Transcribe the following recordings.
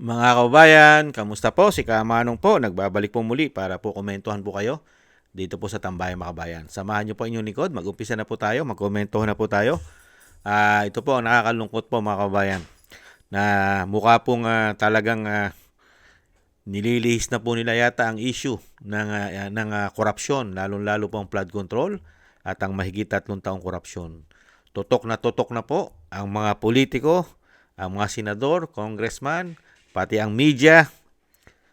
Mga kababayan, kamusta po? Si Kamanong po, nagbabalik po muli para po komentuhan po kayo dito po sa Tambayang Makabayan. Samahan niyo po inyong lingkod, mag-umpisa na po tayo, magkomentuhan na po tayo. Ito po ang nakakalungkot po mga kababayan na mukha pong talagang nililihis na po nila yata ang issue ng korupsyon, lalong-lalo po ang flood control at ang mahigit 3 taong korupsyon. Tutok na po ang mga politiko, ang mga senador, congressman, pati ang media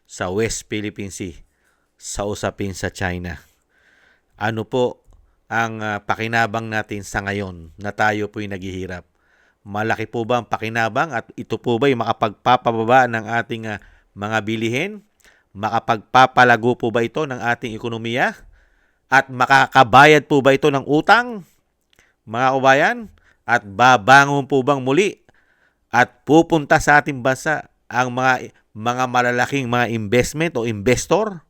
sa West Philippine Sea sa usapin sa China. Ano po ang pakinabang natin sa ngayon na tayo po'y naghihirap? Malaki po ba ang pakinabang at ito po ba'y makapagpapababa ng ating mga bilihin? Makapagpapalago po ba ito ng ating ekonomiya? At makakabayad po ba ito ng utang, mga kabayan? At babangon po bang muli at pupunta sa ating bansa ang mga malalaking mga investment o investor?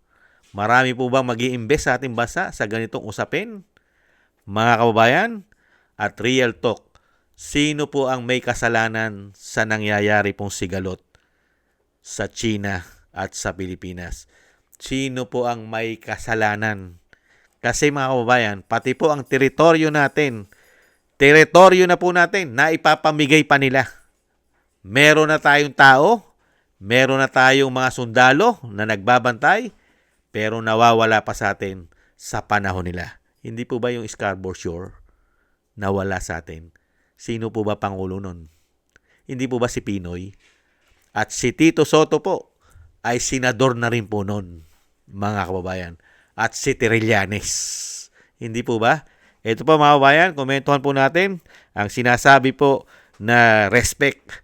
Marami po bang mag-i-invest sa ating bansa sa ganitong usapin? Mga kababayan, at real talk, sino po ang may kasalanan sa nangyayari pong sigalot sa China at sa Pilipinas? Sino po ang may kasalanan? Kasi mga kababayan, pati po ang teritoryo na po natin na ipapamigay pa nila. Meron na tayong tao, meron na tayong mga sundalo na nagbabantay, pero nawawala pa sa atin sa panahon nila. Hindi po ba yung Scarborough Shore nawala sa atin? Sino po ba Pangulo nun? Hindi po ba si Pinoy? At si Tito Soto po ay senador na rin po nun, mga kababayan. At si Trillanes. Hindi po ba? Ito po mga kababayan, komentuhan po natin ang sinasabi po na respect,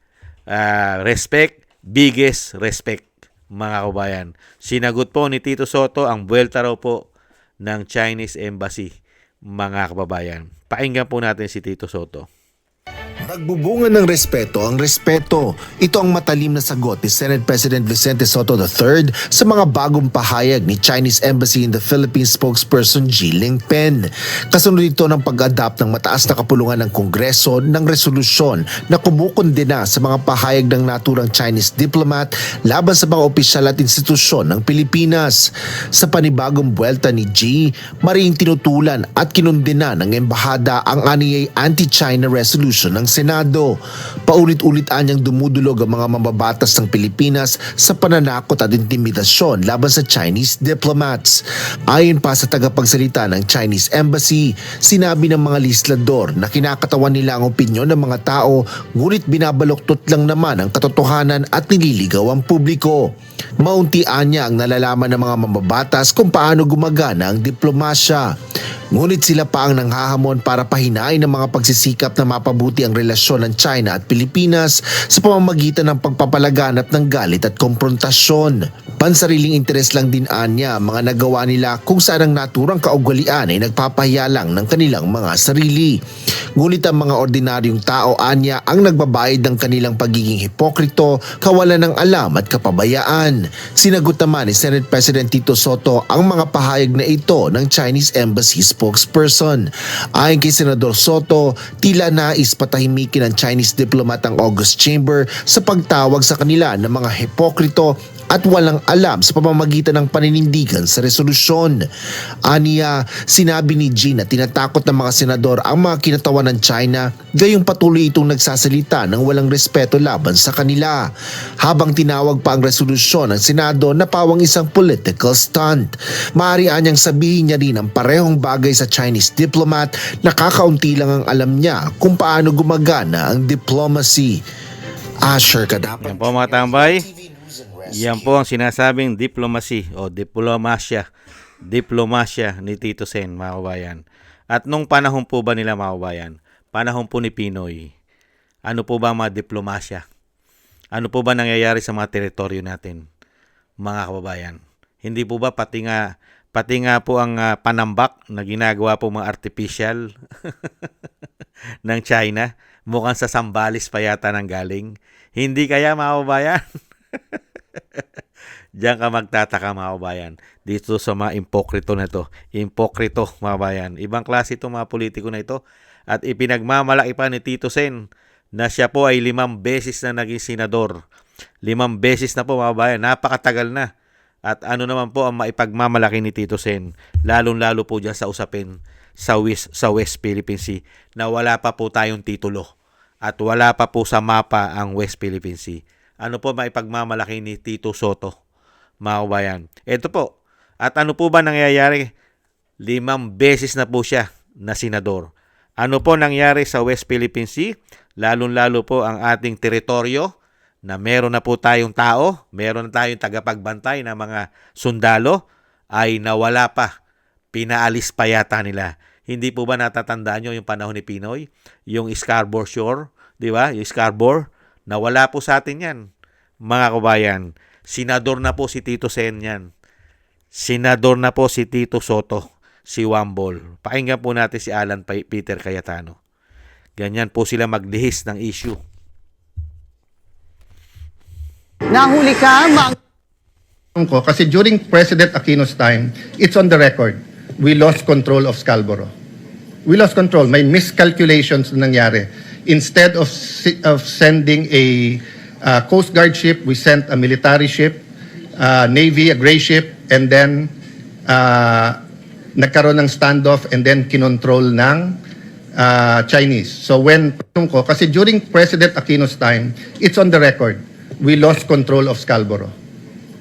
biggest respect, mga kababayan. Sinagot po ni Tito Soto ang buwelta raw po ng Chinese Embassy, mga kababayan. Pakinggan po natin si Tito Soto. Nagbubunga ng respeto ang respeto. Ito ang matalim na sagot ni Senate President Vicente Sotto III sa mga bagong pahayag ni Chinese Embassy in the Philippines spokesperson Ji Lingpen. Kasunod ito ng pag-adapt ng mataas na kapulungan ng Kongreso ng resolusyon na kumukondena sa mga pahayag ng naturang Chinese diplomat laban sa mga opisyal at institusyon ng Pilipinas. Sa panibagong buwelta ni Ji, maring tinutulan at kinundena ng embahada ang aniyay anti-China resolution ng Senado. Paulit-ulit anyang dumudulog ang mga mambabatas ng Pilipinas sa pananakot at intimidasyon laban sa Chinese diplomats. Ayon pa sa tagapagsalita ng Chinese Embassy, sinabi ng mga legislador na kinakatawan nila ang opinyon ng mga tao, ngunit binabaluktot lang naman ang katotohanan at nililigaw ang publiko. Mauntian niya ang nalalaman ng mga mambabatas kung paano gumagana ang diplomasya. Ngunit sila pa ang nanghahamon para pahinain ng mga pagsisikap na mapabuti ang relasyon ng China at Pilipinas sa pamamagitan ng pagpapalaganap ng galit at konfrontasyon. Pansariling interes lang din anya ang mga nagawa nila kung saan ang naturang kaugalian ay nagpapahiya lang ng kanilang mga sarili. Ngunit ang mga ordinaryong tao anya ang nagbabayad ng kanilang pagiging hipokrito, kawalan ng alam at kapabayaan. Sinagot naman ni Senate President Tito Soto ang mga pahayag na ito ng Chinese Embassy spokesperson. Ayon kay Senador Soto, tila nais patahimikin ng Chinese diplomat ang August Chamber sa pagtawag sa kanila ng mga hipokrito at walang alam sa pamamagitan ng paninindigan sa resolusyon. Aniya, sinabi ni Jean na tinatakot ng mga senador ang mga kinatawan ng China, gayong patuloy itong nagsasalita ng walang respeto laban sa kanila. Habang tinawag pa ang resolusyon ng Senado na pawang isang political stunt. Maaari anyang sabihin niya rin ang parehong bagay sa Chinese diplomat na kakaunti lang ang alam niya kung paano gumagana ang diplomacy. Asher Kadapan. Yan po mga tambay. Yan po ang sinasabing diplomacy o diplomasya. Diplomasya ni Tito Sen, mga kabayan. At nung panahon po ba nila, mga kabayan, panahon po ni Pinoy, ano po ba mga diplomasya? Ano po ba nangyayari sa mga teritoryo natin, mga kababayan? Hindi po ba pati nga po ang panambak na ginagawa po mga artificial ng China, mukhang sa Sambales pa yata nang galing. Hindi kaya, mga kababayan? Diyan ka magtataka, mga kabayan, dito sa mga impokrito na ito. Impokrito, mga kabayan. Ibang klase itong mga politiko na ito. At ipinagmamalaki pa ni Tito Sen na siya po ay 5 beses na naging senador. 5 beses na po mga kababayan, napakatagal na. At ano naman po ang maipagmamalaki ni Tito Sen, lalong-lalo po dyan sa usapin sa West Philippine Sea na wala pa po tayong titulo at wala pa po sa mapa ang West Philippine Sea. Ano po maipagmamalaki ni Tito Soto, mga kababayan? Ito po. At ano po ba nangyayari? 5 beses na po siya na senador. Ano po nangyari sa West Philippine Sea? Lalong-lalo po ang ating teritoryo na meron na po tayong tao, meron na tayong tagapagbantay na mga sundalo, ay nawala pa. Pinaalis pa yata nila. Hindi po ba natatandaan nyo yung panahon ni Pinoy? Yung Scarborough Shore, di ba? Yung Scarborough, nawala po sa atin yan. Mga kabayan, senador na po si Tito Sen yan. Senador na po si Tito Soto, si Wambol. Pakinggan po natin si Alan Peter Cayetano. Ganyan po sila maglihis ng issue. Nahuli ka, ko kasi during President Aquino's time, it's on the record, we lost control of Scarborough. We lost control. May miscalculations na nangyari. Instead of sending a Coast Guard ship, we sent a military ship, Navy, a gray ship, and then nagkaroon ng standoff and then kinontrol ng Chinese. So kasi during President Aquino's time, it's on the record, we lost control of Scarborough.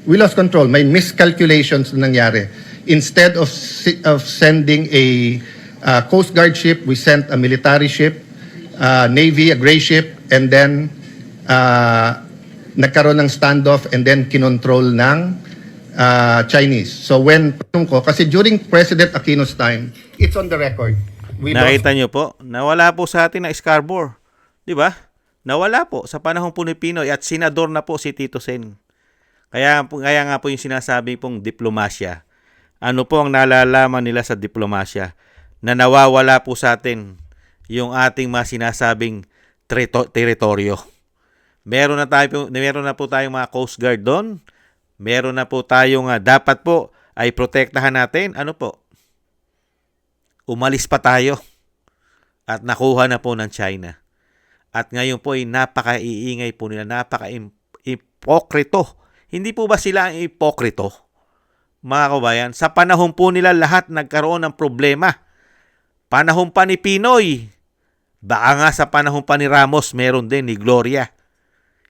We lost control. May miscalculations na nangyari. Instead of sending a Coast Guard ship, we sent a military ship, Navy, a gray ship, and then nagkaroon ng standoff and then kinontrol ng Chinese. So kasi during President Aquino's time, it's on the record. We Nakita nyo po, nawala po sa atin na Scarborough. Di ba? Nawala po sa panahon po ni Pinoy at senador na po si Tito Sen. Kaya nga po yung sinasabi pong diplomasya. Ano po ang nalalaman nila sa diplomasya? Na nawawala po sa atin yung ating mga sinasabing teritoryo. Meron na po tayong mga Coast Guard doon. Meron na po tayong dapat po ay protektahan natin. Ano po? Umalis pa tayo at nakuha na po ng China. At ngayon po ay napaka-iingay po nila, napaka-ipokrito. Hindi po ba sila ang ipokrito? Mga kabayan, sa panahon po nila lahat nagkaroon ng problema. Panahon pa ni Pinoy. Baka nga sa panahon pa ni Ramos meron din, ni Gloria.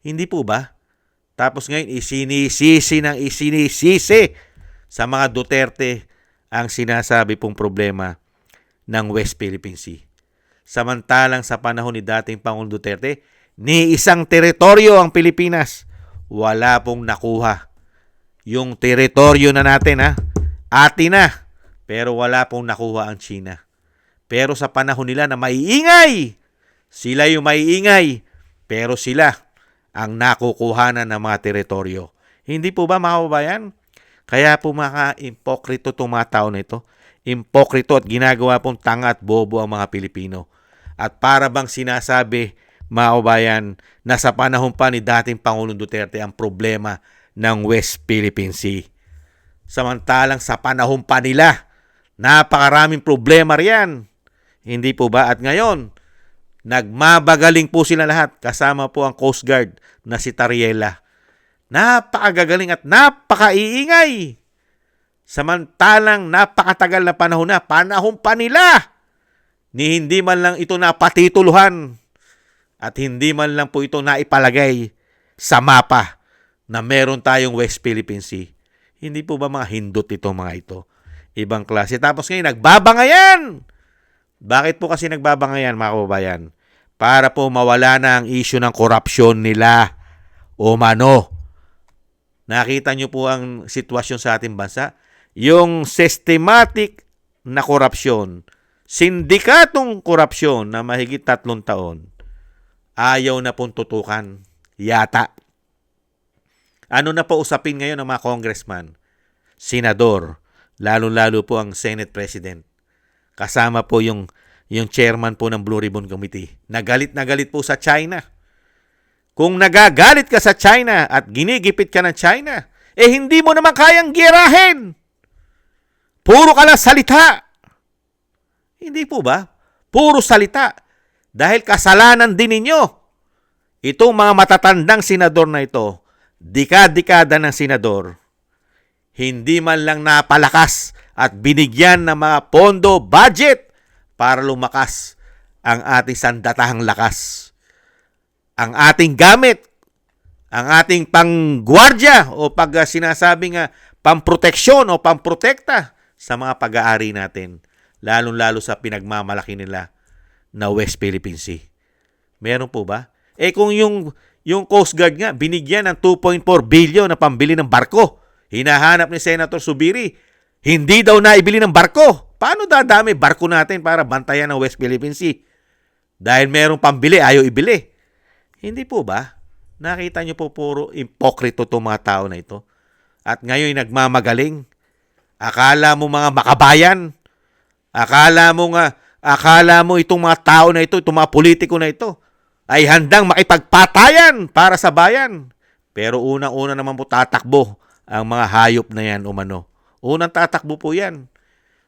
Hindi po ba? Tapos ngayon isinisisi sa mga Duterte ang sinasabi pong problema ng West Philippine Sea. Samantalang sa panahon ni dating Pangulong Duterte, ni isang teritoryo ang Pilipinas. Wala pong nakuha. Yung teritoryo na natin, atin na. Pero wala pong nakuha ang China. Pero sa panahon nila na maiingay, sila yung maiingay, pero sila ang nakukuhanan ng mga teritoryo. Hindi po ba, mga kababayan? Kaya po mga impokrito itong mga tao na ito. Impokrito at ginagawa pong tanga at bobo ang mga Pilipino. At para bang sinasabi, mga kababayan, na sa panahon pa ni dating Pangulong Duterte ang problema ng West Philippine Sea. Samantalang sa panahon pa nila, napakaraming problema riyan. Hindi po ba? At ngayon, nagmabagaling po sila lahat. Kasama po ang Coast Guard na si Tariela. Napakagagaling at napakaiingay. Samantalang napakatagal na panahon pa nila. Ni hindi man lang ito napatituluhan at hindi man lang po ito naipalagay sa mapa na meron tayong West Philippine Sea. Hindi po ba mga hindot ito mga ito? Ibang klase. Tapos ngayon, nagbabangayan! Bakit po kasi nagbabangayan mga kababayan? Para po mawala na ang issue ng korupsyon nila o mano. Nakita nyo po ang sitwasyon sa ating bansa? Yung systematic na korupsyon, sindikatong korupsyon na mahigit 3 taon, ayaw na pong tutukan. Yata. Ano na po usapin ngayon ng mga congressman? Senador. Lalo-lalo po ang Senate President. Kasama po yung chairman po ng Blue Ribbon Committee. Nagalit po sa China. Kung nagagalit ka sa China at ginigipit ka ng China, hindi mo naman kayang girahin. Puro ka lang salita. Hindi po ba? Puro salita. Dahil kasalanan din ninyo. Itong mga matatandang senador na ito, dekada ng senador, hindi man lang napalakas at binigyan ng mga pondo, budget para lumakas ang ating sandatahang lakas. Ang ating gamit, ang ating panggwardya o pag sinasabing pamproteksyon o pamprotekta sa mga pag-aari natin, lalong-lalo sa pinagmamalaki nila na West Philippine Sea. Meron po ba? Kung yung Coast Guard nga, binigyan ng 2.4 billion na pambili ng barko, hinahanap ni Senator Zubiri, hindi daw naibili ng barko. Paano dadami barko natin para bantayan ng West Philippine Sea? Dahil merong pambili, ayaw ibili. Hindi po ba? Nakita nyo po puro ipokrito itong mga tao na ito. At ngayon nagmamagaling. Akala mo mga makabayan. Akala mo itong mga tao na ito, itong mga politiko na ito, ay handang makipagpatayan para sa bayan. Pero unang-una naman po tatakbo ang mga hayop na yan umano. Unang tatakbo po yan.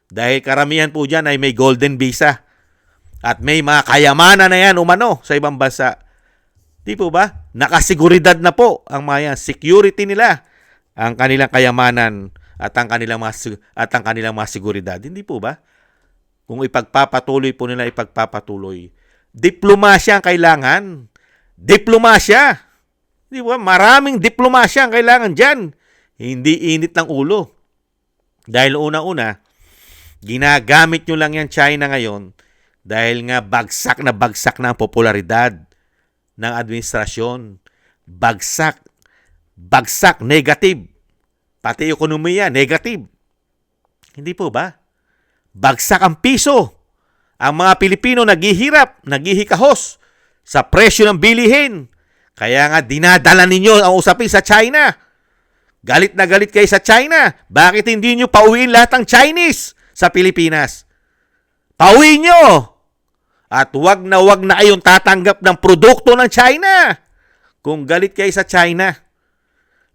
Dahil karamihan po dyan ay may golden visa. At may mga kayamanan na yan umano sa ibang bansa. Di po ba? Nakasiguridad na po ang mga yan. Security nila ang kanilang kayamanan at ang kanilang mga seguridad. Hindi po ba? Kung ipagpapatuloy po nila, ipagpapatuloy. Diplomasya ang kailangan. Diplomasya. Di ba? Maraming diplomasya ang kailangan dyan. Hindi init ng ulo. Dahil una-una, ginagamit nyo lang yan China ngayon dahil nga bagsak na ang popularidad ng administrasyon. Bagsak, negative. Pati ekonomiya, negative. Hindi po ba? Bagsak ang piso. Ang mga Pilipino naghihirap, naghihikahos sa presyo ng bilihin. Kaya nga dinadala ninyo ang usapin sa China. Galit na galit kayo sa China. Bakit hindi nyo pauwiin lahat ng Chinese sa Pilipinas? Pauwiin nyo! At wag na kayong tatanggap ng produkto ng China. Kung galit kayo sa China,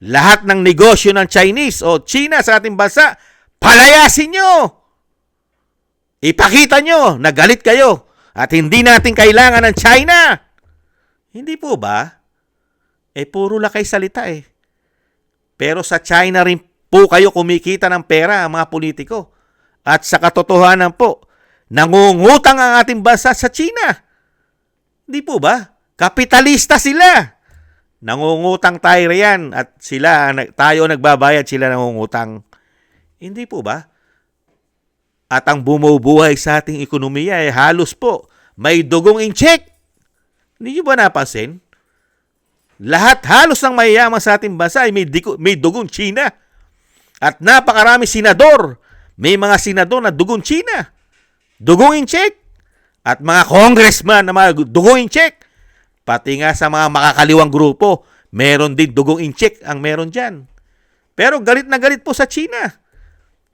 lahat ng negosyo ng Chinese o China sa ating bansa, palayasin nyo! Ipakita nyo na galit kayo at hindi natin kailangan ng China. Hindi po ba? Puro lakay salita eh. Pero sa China rin po kayo kumikita ng pera ang mga politiko. At sa katotohanan po, nangungutang ang ating bansa sa China. Hindi po ba? Kapitalista sila. Nangungutang tayo riyan at tayo nagbabayad, sila nangungutang. Hindi po ba? At ang bumubuhay sa ating ekonomiya ay halos po may dugong incheck. Hindi nyo ba napansin? Halos ng mayayaman sa ating bansa ay may dugong China. At napakarami senador. May mga senador na dugong China. Dugong incheck. At mga congressman na mga dugong incheck. Pati nga sa mga makakaliwang grupo, meron din dugong incheck ang meron dyan. Pero galit na galit po sa China.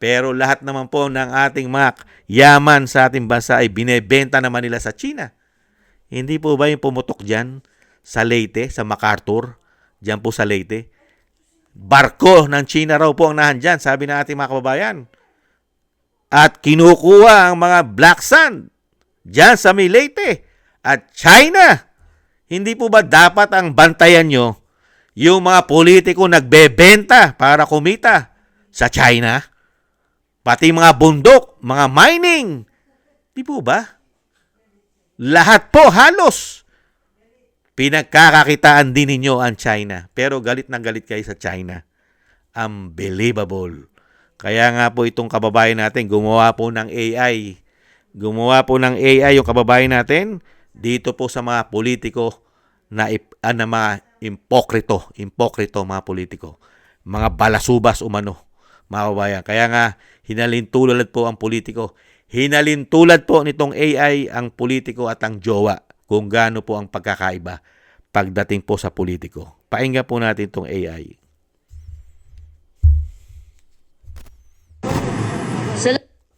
Pero lahat naman po ng ating mga yaman sa ating bansa ay binebenta naman nila sa China. Hindi po ba yung pumutok dyan sa Leyte, sa MacArthur? Dyan po sa Leyte. Barko ng China raw po ang nahandyan, sabi ng ating mga kababayan. At kinukuha ang mga black sand dyan sa may Leyte. At China, hindi po ba dapat ang bantayan nyo yung mga politiko nagbebenta para kumita sa China? Pati mga bundok, mga mining. Di po ba? Lahat po halos. Pinagkakakitaan din ninyo ang China. Pero galit na galit kayo sa China. Unbelievable. Kaya nga po itong kababayan natin, gumawa po ng AI. Gumawa po ng AI yung kababayan natin dito po sa mga politiko na mga impokrito mga politiko. Mga balasubas umano. Mga kababayan. Kaya nga, hinalintulad po ang politiko. Hinalintulad po nitong AI ang politiko at ang jowa kung gaano po ang pagkakaiba pagdating po sa politiko. Pakinggan po natin itong AI.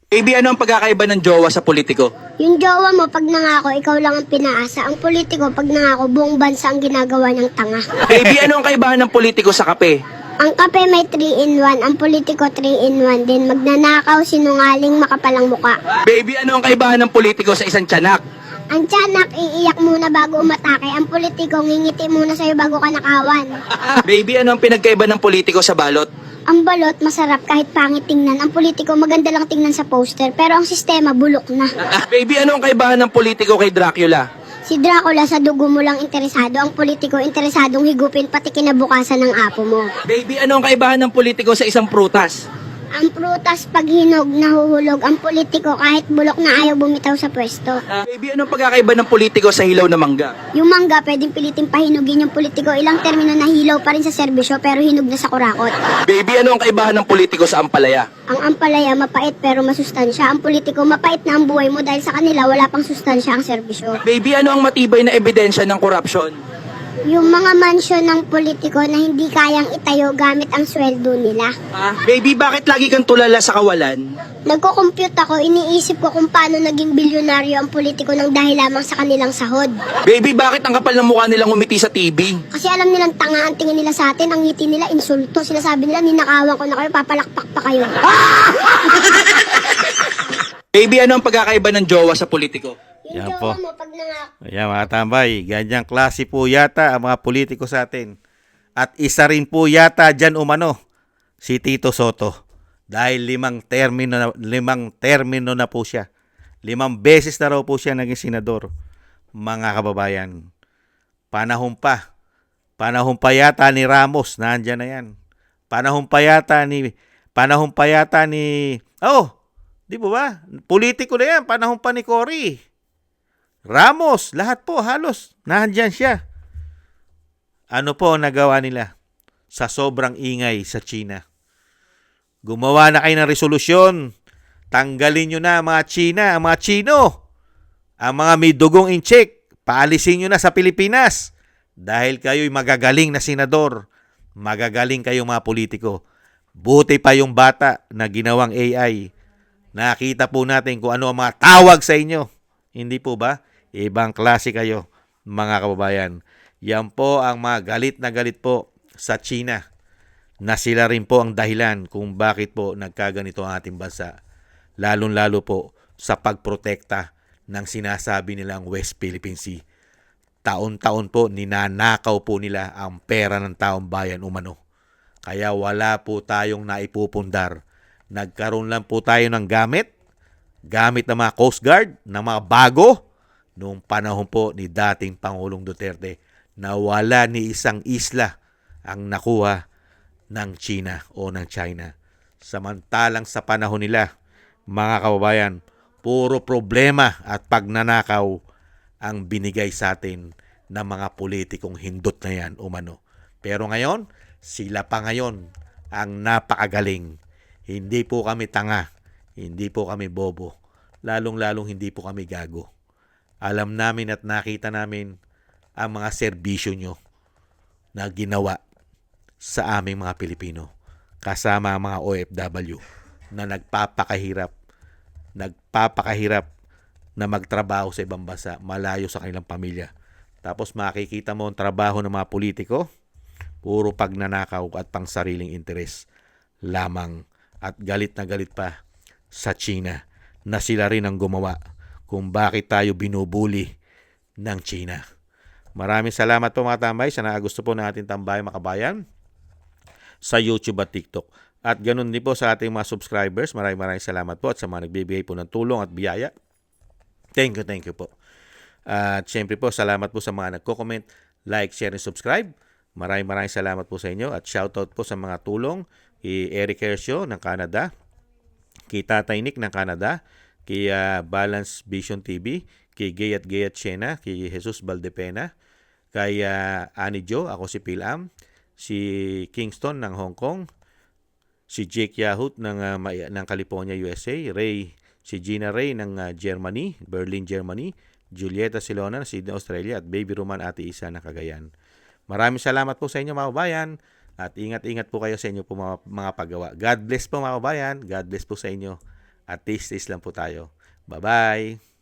Baby, ano ang pagkakaiba ng jowa sa politiko? Yung jowa mo, pag nangako, ikaw lang ang pinaasa. Ang politiko, pag nangako, buong bansa ang ginagawa ng tanga. Baby, ano ang kaibahan ng politiko sa kape? Ang kape may 3-in-1, ang politiko 3-in-1 din. Magnanakaw, sinungaling, makapalang muka. Baby, ano ang kaibahan ng politiko sa isang tiyanak? Ang tiyanak, iiyak muna bago umatake. Ang politiko, ngingiti muna sa'yo bago ka nakawan. Baby, ano ang pinagkaiba ng politiko sa balot? Ang balot, masarap kahit pangit tingnan. Ang politiko, maganda lang tingnan sa poster. Pero ang sistema, bulok na. Baby, ano ang kaibahan ng politiko kay Dracula? Si Dracula sa dugo mo lang interesado. Ang politiko, interesadong higupin pati kinabukasan ng apo mo. Baby, ano ang kaibahan ng politiko sa isang prutas? Ang prutas, pag hinog, nahuhulog. Ang politiko, kahit bulok na ayaw bumitaw sa pwesto. Baby, ano ang pagkakaiba ng politiko sa hilaw na mangga? Yung mangga, pwedeng piliting pahinugin yung politiko. Ilang termino na hilaw pa rin sa serbisyo pero hinog na sa kurakot. Baby, ano ang kaibahan ng politiko sa ampalaya? Ang ampalaya, mapait pero masustansya. Ang politiko, mapait na ang buhay mo dahil sa kanila wala pang sustansya ang serbisyo. Baby, ano ang matibay na ebidensya ng korupsyon? Yung mga mansyon ng politiko na hindi kayang itayo gamit ang sweldo nila. Baby, bakit lagi kang tulala sa kawalan? Nagko-compute ako, iniisip ko kung paano naging bilyonaryo ang politiko ng dahil lamang sa kanilang sahod. Baby, bakit ang kapal ng mukha nilang umiti sa TV? Kasi alam nilang tanga ang tingin nila sa atin, ang ngiti nila insulto. Sinasabi nila, ninakawan ko na kayo, papalakpak pa kayo. Baby, ano ang pagkakaiba ng jowa sa politiko? Yung Yan jowa po. mo, pag nangako. Ayan mga tambay, ganyang klase po yata ang mga politiko sa atin. At isa rin po yata dyan umano, si Tito Soto. Dahil 5 termino na po siya. 5 beses na raw po siya naging senador. Mga kababayan, panahon pa. Panahon pa yata ni Ramos, nandyan na yan. Panahon pa yata ni, di ba ba? Politiko na yan, panahon pa ni Cory. Ramos, lahat po halos, nandyan siya. Ano po ang nagawa nila sa sobrang ingay sa China? Gumawa na kayo ng resolusyon. Tanggalin nyo na ang mga China, ang mga Chino. Ang mga may dugong incheck, paalisin nyo na sa Pilipinas. Dahil kayo'y magagaling na senador. Magagaling kayong mga politiko. Buti pa yung bata na ginawang AI. Nakita po natin kung ano ang mga tawag sa inyo. Hindi po ba? Ibang klase kayo, mga kababayan. Yan po ang mga galit na galit po sa China na sila rin po ang dahilan kung bakit po nagkaganito ang ating bansa. Lalong-lalo po sa pagprotekta ng sinasabi nilang West Philippine Sea. Taon-taon po ninanakaw po nila ang pera ng taong bayan umano. Kaya wala po tayong naipupundar. Nagkaroon lang po tayo ng gamit ng mga Coast Guard, ng mga bago, noong panahon po ni dating Pangulong Duterte na wala ni isang isla ang nakuha ng China o ng China. Samantalang sa panahon nila, mga kababayan, puro problema at pagnanakaw ang binigay sa atin ng mga politikong hindot na yan umano. Pero ngayon, sila pa ngayon ang napakagaling. Hindi po kami tanga, hindi po kami bobo, lalong-lalong hindi po kami gago. Alam namin at nakita namin ang mga serbisyo nyo na ginawa sa aming mga Pilipino. Kasama ang mga OFW na nagpapakahirap na magtrabaho sa ibang bansa, malayo sa kanilang pamilya. Tapos makikita mo ang trabaho ng mga politiko, puro pagnanakaw at pangsariling interes lamang. At galit na galit pa sa China na sila rin ang gumawa kung bakit tayo binubuli ng China. Maraming salamat po mga tambay sa gusto po ng ating tambay mga kabayan sa YouTube at TikTok. At ganun din po sa ating mga subscribers. Maraming salamat po at sa mga nagbibigay po ng tulong at biyaya. Thank you po. At syempre po, salamat po sa mga nagko-comment, like, share, and subscribe. Maraming salamat po sa inyo at shoutout po sa mga tulong kay Eric Hercio ng Canada, kay Tatay Nick ng Canada, kay Balance Vision TV, kay Gayat Chena, kay Jesus Valdepena, kay Annie Jo, ako si Pilam, si Kingston ng Hong Kong, si Jake Yahut ng California, USA, si Gina Ray ng Germany, Berlin, Germany, Julieta Silona ng Sydney, Australia, at Baby Roman Ate Isa ng Cagayan. Maraming salamat po sa inyo mga kabayan at ingat-ingat po kayo sa inyo po mga paggawa. God bless po mga kabayan, God bless po sa inyo at taste lang po tayo. Bye-bye!